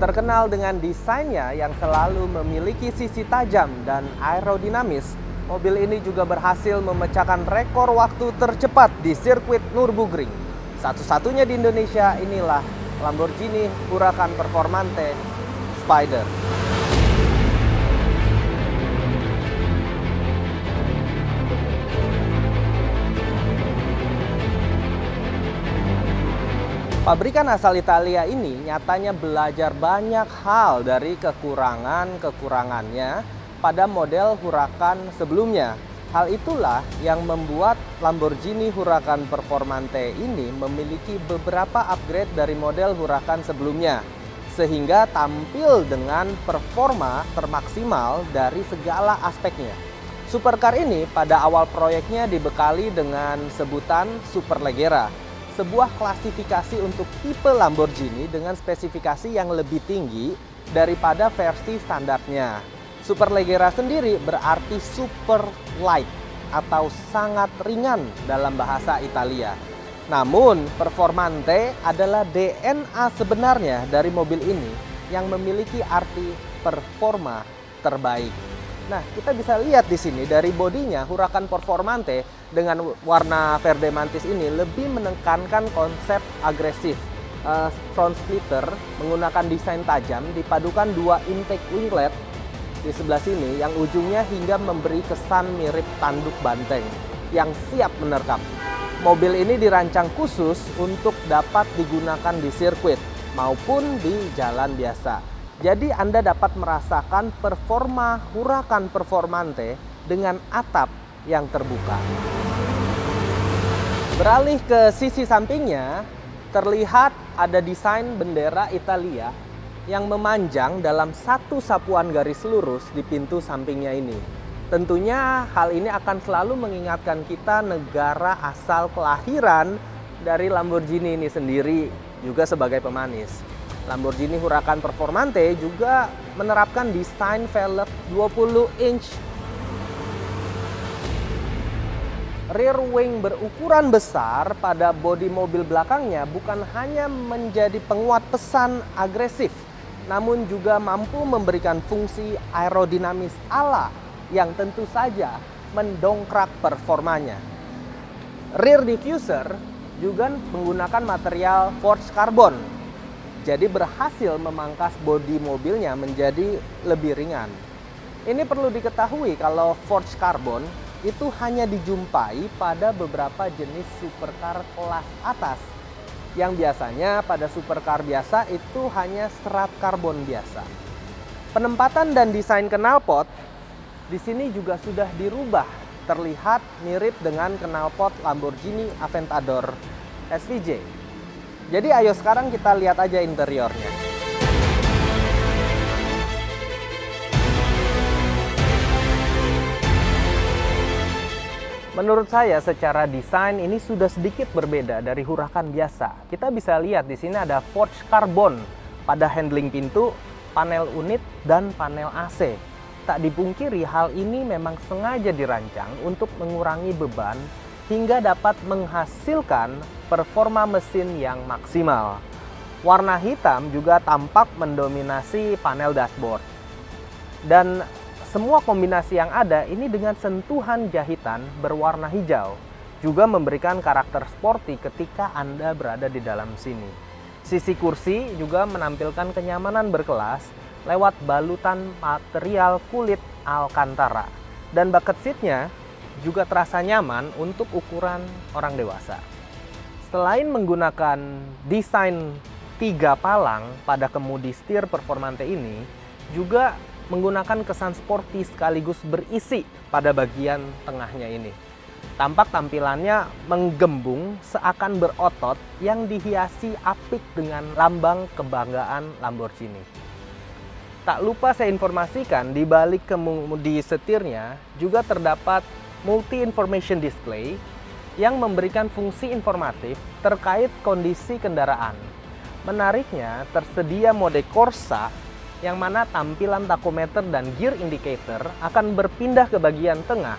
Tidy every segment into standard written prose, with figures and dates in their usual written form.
Terkenal dengan desainnya yang selalu memiliki sisi tajam dan aerodinamis, mobil ini juga berhasil memecahkan rekor waktu tercepat di sirkuit Nürburgring. Satu-satunya di Indonesia, inilah Lamborghini Huracan Performante Spider. Pabrikan asal Italia ini nyatanya belajar banyak hal dari kekurangannya pada model Huracan sebelumnya. Hal itulah yang membuat Lamborghini Huracan Performante ini memiliki beberapa upgrade dari model Huracan sebelumnya, sehingga tampil dengan performa termaksimal dari segala aspeknya. Supercar ini pada awal proyeknya dibekali dengan sebutan Superleggera, sebuah klasifikasi untuk tipe Lamborghini dengan spesifikasi yang lebih tinggi daripada versi standarnya. Superleggera sendiri berarti super light atau sangat ringan dalam bahasa Italia. Namun, Performante adalah DNA sebenarnya dari mobil ini yang memiliki arti performa terbaik. Nah, kita bisa lihat di sini dari bodinya, Huracan Performante dengan warna verde mantis ini lebih menekankan konsep agresif. Front splitter menggunakan desain tajam dipadukan dua intake winglet di sebelah sini yang ujungnya hingga memberi kesan mirip tanduk banteng yang siap menerkam. Mobil ini dirancang khusus untuk dapat digunakan di sirkuit maupun di jalan biasa. Jadi Anda dapat merasakan performa Huracan Performante dengan atap yang terbuka. Beralih ke sisi sampingnya, terlihat ada desain bendera Italia yang memanjang dalam satu sapuan garis lurus di pintu sampingnya ini. Tentunya hal ini akan selalu mengingatkan kita negara asal kelahiran dari Lamborghini ini sendiri, juga sebagai pemanis. Lamborghini Huracan Performante juga menerapkan desain velg 20 inch rear wing berukuran besar pada bodi mobil belakangnya, bukan hanya menjadi penguat pesan agresif, namun juga mampu memberikan fungsi aerodinamis ala yang tentu saja mendongkrak performanya. Rear diffuser juga menggunakan material forged carbon, jadi berhasil memangkas bodi mobilnya menjadi lebih ringan. Ini perlu diketahui kalau forged carbon itu hanya dijumpai pada beberapa jenis supercar kelas atas, yang biasanya pada supercar biasa itu hanya serat karbon biasa. Penempatan dan desain knalpot di sini juga sudah dirubah, terlihat mirip dengan knalpot Lamborghini Aventador SVJ. Jadi ayo sekarang kita lihat aja interiornya. Menurut saya secara desain ini sudah sedikit berbeda dari Huracan biasa. Kita bisa lihat di sini ada forged carbon pada handling pintu, panel unit, dan panel AC. Tak dipungkiri hal ini memang sengaja dirancang untuk mengurangi beban hingga dapat menghasilkan performa mesin yang maksimal. Warna hitam juga tampak mendominasi panel dashboard. Dan semua kombinasi yang ada ini dengan sentuhan jahitan berwarna hijau juga memberikan karakter sporty ketika Anda berada di dalam sini. Sisi kursi juga menampilkan kenyamanan berkelas lewat balutan material kulit Alcantara. Dan bucket seatnya juga terasa nyaman untuk ukuran orang dewasa. Selain menggunakan desain 3 palang pada kemudi setir Performante ini, juga menggunakan kesan sporty sekaligus berisi pada bagian tengahnya ini. Tampak tampilannya menggembung seakan berotot yang dihiasi apik dengan lambang kebanggaan Lamborghini. Tak lupa saya informasikan di balik kemudi setirnya juga terdapat multi information display yang memberikan fungsi informatif terkait kondisi kendaraan. Menariknya, tersedia mode Corsa yang mana tampilan tachometer dan gear indicator akan berpindah ke bagian tengah.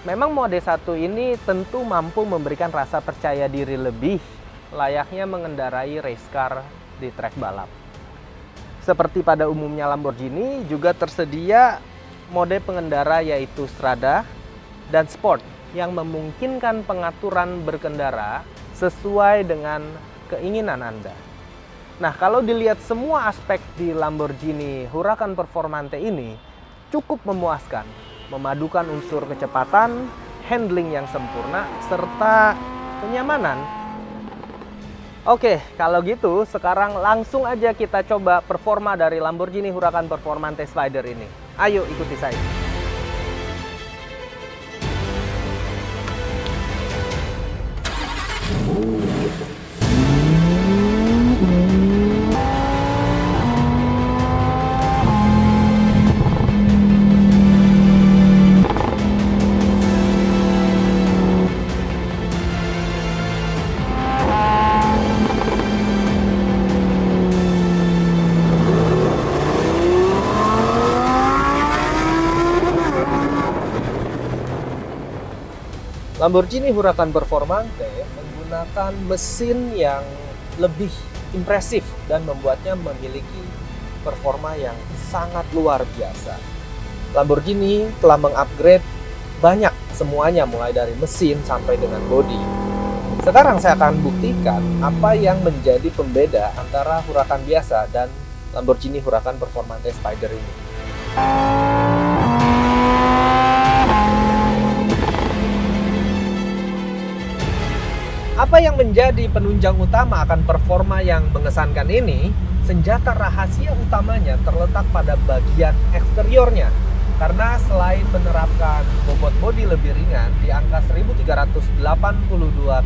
Memang mode 1 ini tentu mampu memberikan rasa percaya diri lebih, layaknya mengendarai race car di trek balap. Seperti pada umumnya Lamborghini, juga tersedia mode pengendara yaitu Strada dan Sport yang memungkinkan pengaturan berkendara sesuai dengan keinginan Anda. Nah, kalau dilihat semua aspek di Lamborghini Huracan Performante ini cukup memuaskan, memadukan unsur kecepatan, handling yang sempurna, serta kenyamanan. Oke, kalau gitu sekarang langsung aja kita coba performa dari Lamborghini Huracan Performante Spider ini. Ayo ikuti saya. Lamborghini Huracan Performante menggunakan mesin yang lebih impresif dan membuatnya memiliki performa yang sangat luar biasa. Lamborghini telah mengupgrade banyak semuanya, mulai dari mesin sampai dengan bodi. Sekarang saya akan buktikan apa yang menjadi pembeda antara Huracan biasa dan Lamborghini Huracan Performante Spider ini. Apa yang menjadi penunjang utama akan performa yang mengesankan ini? Senjata rahasia utamanya terletak pada bagian eksteriornya. Karena selain menerapkan bobot bodi lebih ringan di angka 1382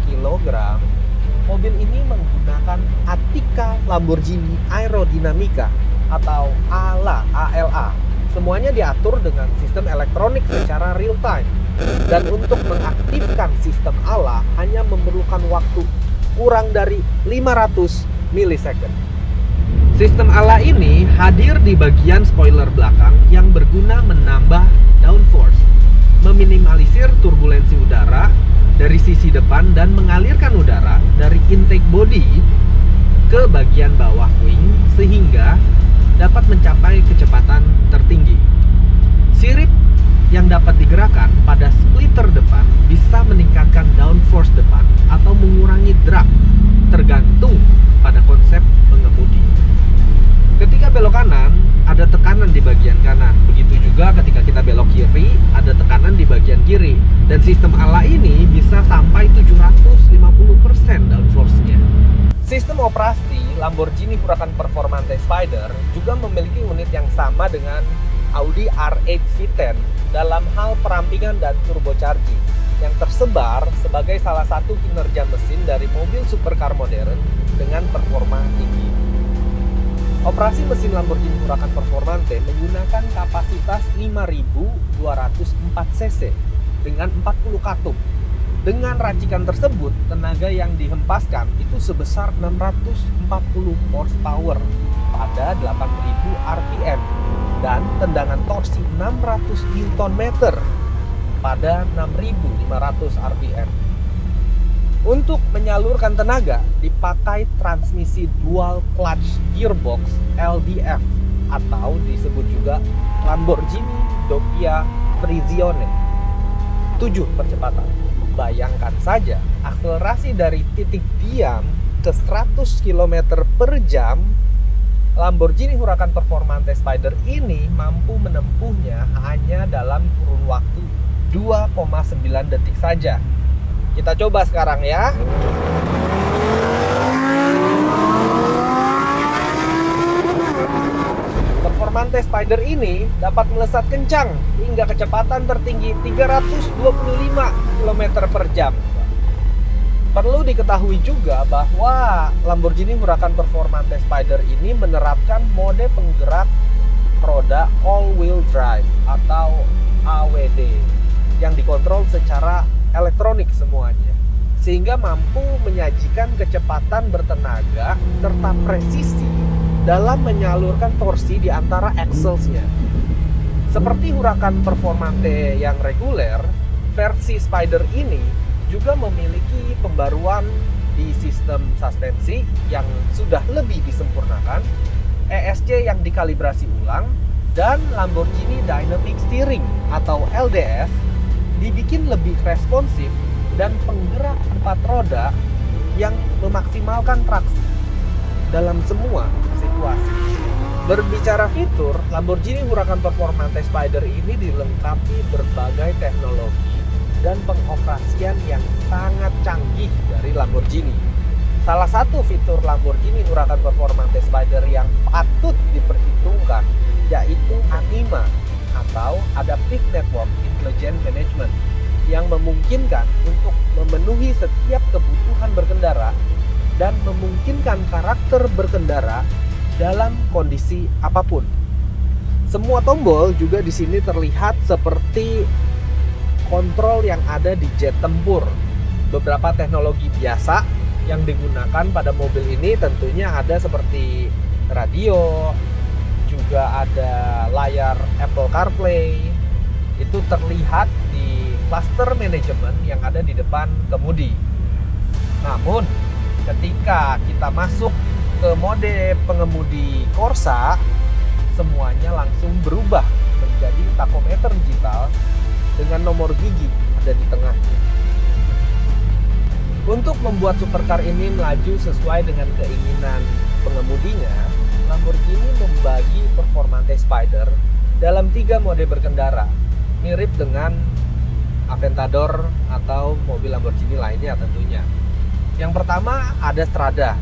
kg, mobil ini menggunakan Atika Lamborghini Aerodinamica atau ALA. Semuanya diatur dengan sistem elektronik secara real time. Dan untuk mengaktifkan sistem ALA hanya memerlukan waktu kurang dari 500 milisecond. Sistem ALA ini hadir di bagian spoiler belakang yang berguna menambah downforce, meminimalisir turbulensi udara dari sisi depan dan mengalirkan udara dari intake body ke bagian bawah wing sehingga dapat mencapai kecepatan tertinggi. Sirip yang dapat digerakkan pada splitter depan bisa meningkatkan downforce depan atau mengurangi drag, tergantung pada konsep pengemudi. Ketika belok kanan, ada tekanan di bagian kanan. Begitu juga ketika kita belok kiri, ada tekanan di bagian kiri. Dan sistem ALA ini bisa sampai 750% downforce-nya. Sistem operasi Lamborghini Huracan Performante Spider juga memiliki unit yang sama dengan Audi R8 V10 dalam hal perampingan dan turbocharging yang tersebar sebagai salah satu kinerja mesin dari mobil supercar modern dengan performa tinggi. Operasi mesin Lamborghini Huracan Performante menggunakan kapasitas 5.204 cc dengan 40 katup. Dengan racikan tersebut, tenaga yang dihempaskan itu sebesar 640 horsepower pada 8.000 rpm dan tendangan torsi 600 Nm pada 6.500 rpm. Untuk menyalurkan tenaga dipakai transmisi dual clutch gearbox LDF atau disebut juga Lamborghini Doppia Frizione. 7 percepatan. Bayangkan saja akselerasi dari titik diam ke 100 km per jam. Lamborghini Huracan Performante Spider ini mampu menempuhnya hanya dalam kurun waktu 2,9 detik saja. Kita coba sekarang ya. Performante Spider ini dapat melesat kencang hingga kecepatan tertinggi 325 km per jam. Perlu diketahui juga bahwa Lamborghini Huracan Performante Spider ini menerapkan mode penggerak roda all-wheel drive atau AWD yang dikontrol secara elektronik semuanya, sehingga mampu menyajikan kecepatan bertenaga serta presisi dalam menyalurkan torsi di antara axles-nya. Seperti Huracan Performante yang reguler, versi Spider ini juga memiliki pembaruan di sistem suspensi yang sudah lebih disempurnakan ESC yang dikalibrasi ulang, dan Lamborghini Dynamic Steering atau LDS dibikin lebih responsif dan penggerak 4 roda yang memaksimalkan traksi dalam semua situasi. Berbicara fitur, Lamborghini Huracan Performante Spider ini dilengkapi berbagai teknologi dan pengoperasian yang sangat canggih dari Lamborghini. Salah satu fitur Lamborghini Huracan Performante Spider yang patut diperhitungkan yaitu ANIMA atau Adaptive Network Intelligent Management yang memungkinkan untuk memenuhi setiap kebutuhan berkendara dan memungkinkan karakter berkendara dalam kondisi apapun. Semua tombol juga di sini terlihat seperti kontrol yang ada di jet tempur. Beberapa teknologi biasa yang digunakan pada mobil ini tentunya ada seperti radio, juga ada layar Apple CarPlay. Itu terlihat di cluster management yang ada di depan kemudi. Namun, ketika kita masuk ke mode pengemudi Corsa, semuanya langsung berubah menjadi tachometer digital dengan nomor gigi ada di tengahnya. Untuk membuat supercar ini melaju sesuai dengan keinginan pengemudinya, Lamborghini membagi Performante Spider dalam 3 mode berkendara, mirip dengan Aventador atau mobil Lamborghini lainnya tentunya. Yang pertama ada Strada.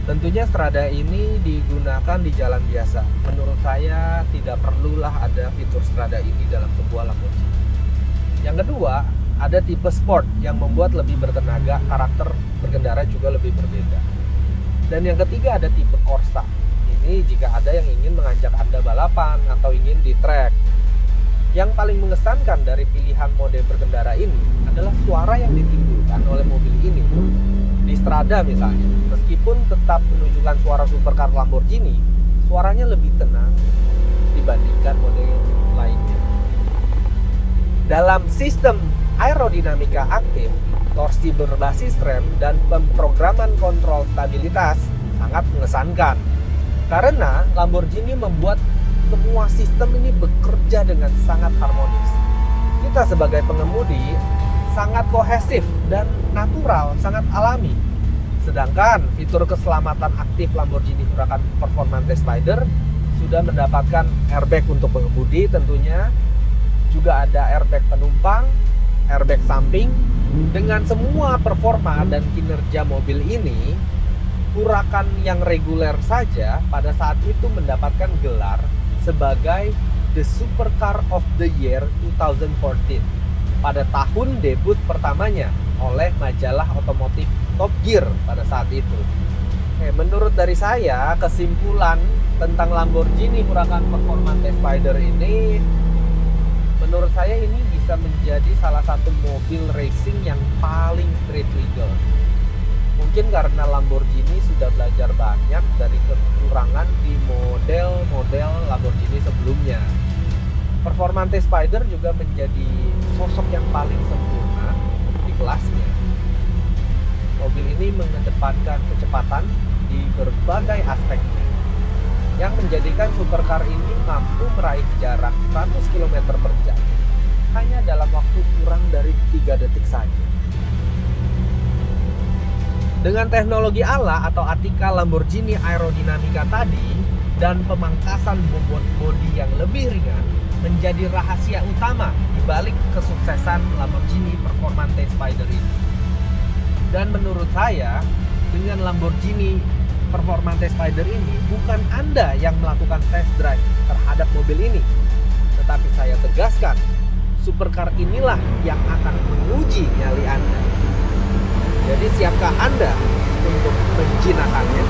Tentunya Strada ini digunakan di jalan biasa. Menurut saya tidak perlulah ada fitur Strada ini dalam sebuah Lamborghini. Yang kedua, ada tipe Sport yang membuat lebih bertenaga, karakter berkendara juga lebih berbeda. Dan yang ketiga ada tipe Corsa. Ini jika ada yang ingin mengajak Anda balapan atau ingin di track. Yang paling mengesankan dari pilihan mode berkendara ini adalah suara yang ditimbulkan oleh mobil ini. Di Strada misalnya, meskipun tetap menunjukkan suara supercar Lamborghini, suaranya lebih tenang dibandingkan mode lainnya. Dalam sistem aerodinamika aktif, torsi berbasis rem, dan pemrograman kontrol stabilitas sangat mengesankan. Karena Lamborghini membuat semua sistem ini bekerja dengan sangat harmonis. Kita sebagai pengemudi sangat kohesif dan natural, sangat alami. Sedangkan fitur keselamatan aktif Lamborghini Huracan Performante Spider sudah mendapatkan airbag untuk pengemudi tentunya, juga ada airbag penumpang, airbag samping. Dengan semua performa dan kinerja mobil ini, Huracan yang reguler saja pada saat itu mendapatkan gelar sebagai The Supercar of the Year 2014 pada tahun debut pertamanya oleh majalah otomotif Top Gear pada saat itu. Menurut dari saya, kesimpulan tentang Lamborghini Huracan Performante Spider ini, menurut saya ini bisa menjadi salah satu mobil racing yang paling street legal. Mungkin karena Lamborghini sudah belajar banyak dari kekurangan di model-model Lamborghini sebelumnya. Performante Spider juga menjadi sosok yang paling sempurna di kelasnya. Mobil ini mengedepankan kecepatan di berbagai aspeknya, yang menjadikan supercar ini mampu meraih jarak 100 km per jam hanya dalam waktu kurang dari 3 detik saja. Dengan teknologi ala atau Atika Lamborghini aerodinamika tadi dan pemangkasan bobot bodi yang lebih ringan menjadi rahasia utama di balik kesuksesan Lamborghini Performante Spider ini. Dan menurut saya, dengan Lamborghini Performante Spider ini bukan Anda yang melakukan test drive terhadap mobil ini, tetapi saya tegaskan, supercar inilah yang akan menguji nyali Anda. Jadi siapkah Anda untuk menjinakkannya?